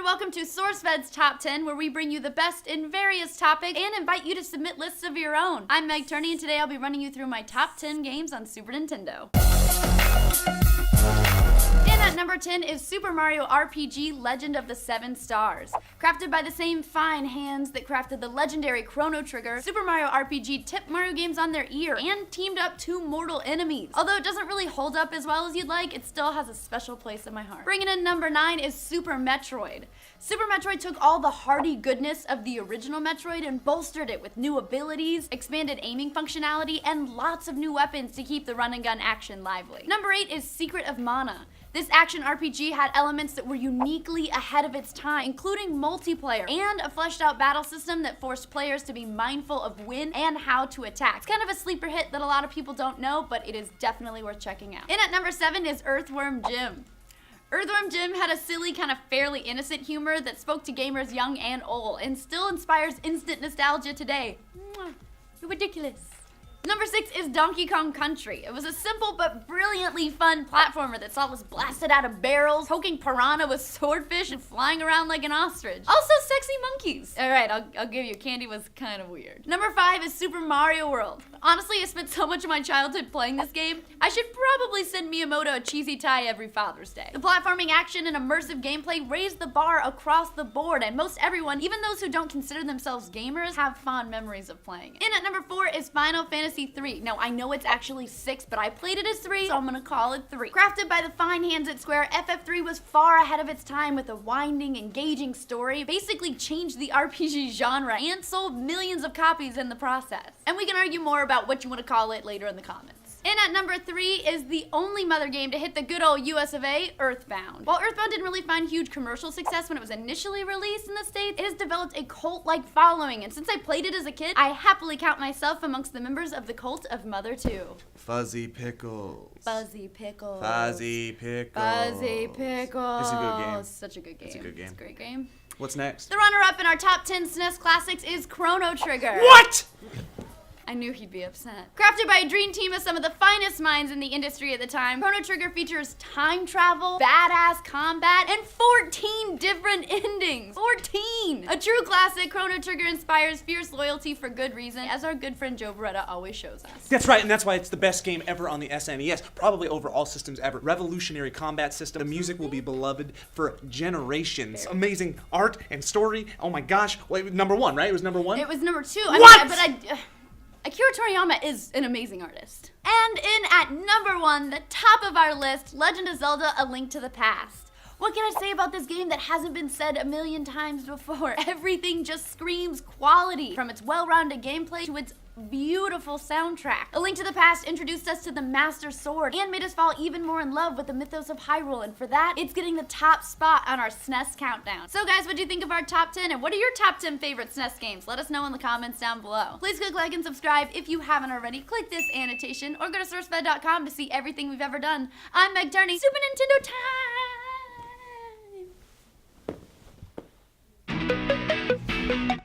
welcome to SourceFed's Top 10, where we bring you the best in various topics and invite you to submit lists of your own. I'm Meg Turney, and today I'll be running you through my top 10 games on Super Nintendo. And at number 10 is Super Mario RPG Legend of the Seven Stars. Crafted by the same fine hands that crafted the legendary Chrono Trigger, Super Mario RPG tipped Mario games on their ear and teamed up two mortal enemies. Although it doesn't really hold up as well as you'd like, it still has a special place in my heart. Bringing in number 9 is Super Metroid. Super Metroid took all the hearty goodness of the original Metroid and bolstered it with new abilities, expanded aiming functionality, and lots of new weapons to keep the run and gun action lively. Number 8 is Secret of Mana. This action RPG had elements that were uniquely ahead of its time, including multiplayer and a fleshed out battle system that forced players to be mindful of when and how to attack. It's kind of a sleeper hit that a lot of people don't know, but it is definitely worth checking out. And at number 7 is Earthworm Jim. Earthworm Jim had a silly, kind of fairly innocent humor that spoke to gamers young and old, and still inspires instant nostalgia today. Mwah. You're ridiculous. Number 6 is Donkey Kong Country. It was a simple but brilliantly fun platformer that saw us blasted out of barrels, poking piranha with swordfish, and flying around like an ostrich. Also sexy monkeys. All right, I'll give you, candy was kind of weird. Number 5 is Super Mario World. Honestly, I spent so much of my childhood playing this game, I should probably send Miyamoto a cheesy tie every Father's Day. The platforming action and immersive gameplay raised the bar across the board, and most everyone, even those who don't consider themselves gamers, have fond memories of playing it. And at number 4 is Final Fantasy 3. Now, I know it's actually 6, but I played it as 3, so I'm gonna call it 3. Crafted by the fine hands at Square, FF3 was far ahead of its time with a winding, engaging story, basically changed the RPG genre, and sold millions of copies in the process. And we can argue more about what you want to call it later in the comments. And at number 3 is the only mother game to hit the good old US of A, Earthbound. While Earthbound didn't really find huge commercial success when it was initially released in the States, it has developed a cult-like following, and since I played it as a kid, I happily count myself amongst the members of the cult of Mother 2. Fuzzy Pickles. Fuzzy Pickles. Fuzzy Pickles. Fuzzy Pickles. It's a good game. Such a good game. It's a good game. It's a great game. What's next? The runner-up in our top 10 SNES classics is Chrono Trigger. What?! I knew he'd be upset. Crafted by a dream team of some of the finest minds in the industry at the time, Chrono Trigger features time travel, badass combat, and 14 different endings. 14! A true classic, Chrono Trigger inspires fierce loyalty for good reason, as our good friend Joe Beretta always shows us. That's right, and that's why it's the best game ever on the SNES, probably over all systems ever. Revolutionary combat system. The music will be beloved for generations. Fair. Amazing art and story. Oh my gosh. Wait, number 1, right? It was number 1? It was number 2. What?! Akira Toriyama is an amazing artist. And in at number 1, the top of our list, Legend of Zelda: A Link to the Past. What can I say about this game that hasn't been said a million times before? Everything just screams quality, from its well-rounded gameplay to its beautiful soundtrack. A Link to the Past introduced us to the Master Sword and made us fall even more in love with the mythos of Hyrule, and for that, it's getting the top spot on our SNES countdown. So guys, what do you think of our top 10, and what are your top 10 favorite SNES games? Let us know in the comments down below. Please click like and subscribe if you haven't already. Click this annotation or go to sourcefed.com to see everything we've ever done. I'm Meg Turney. Super Nintendo time!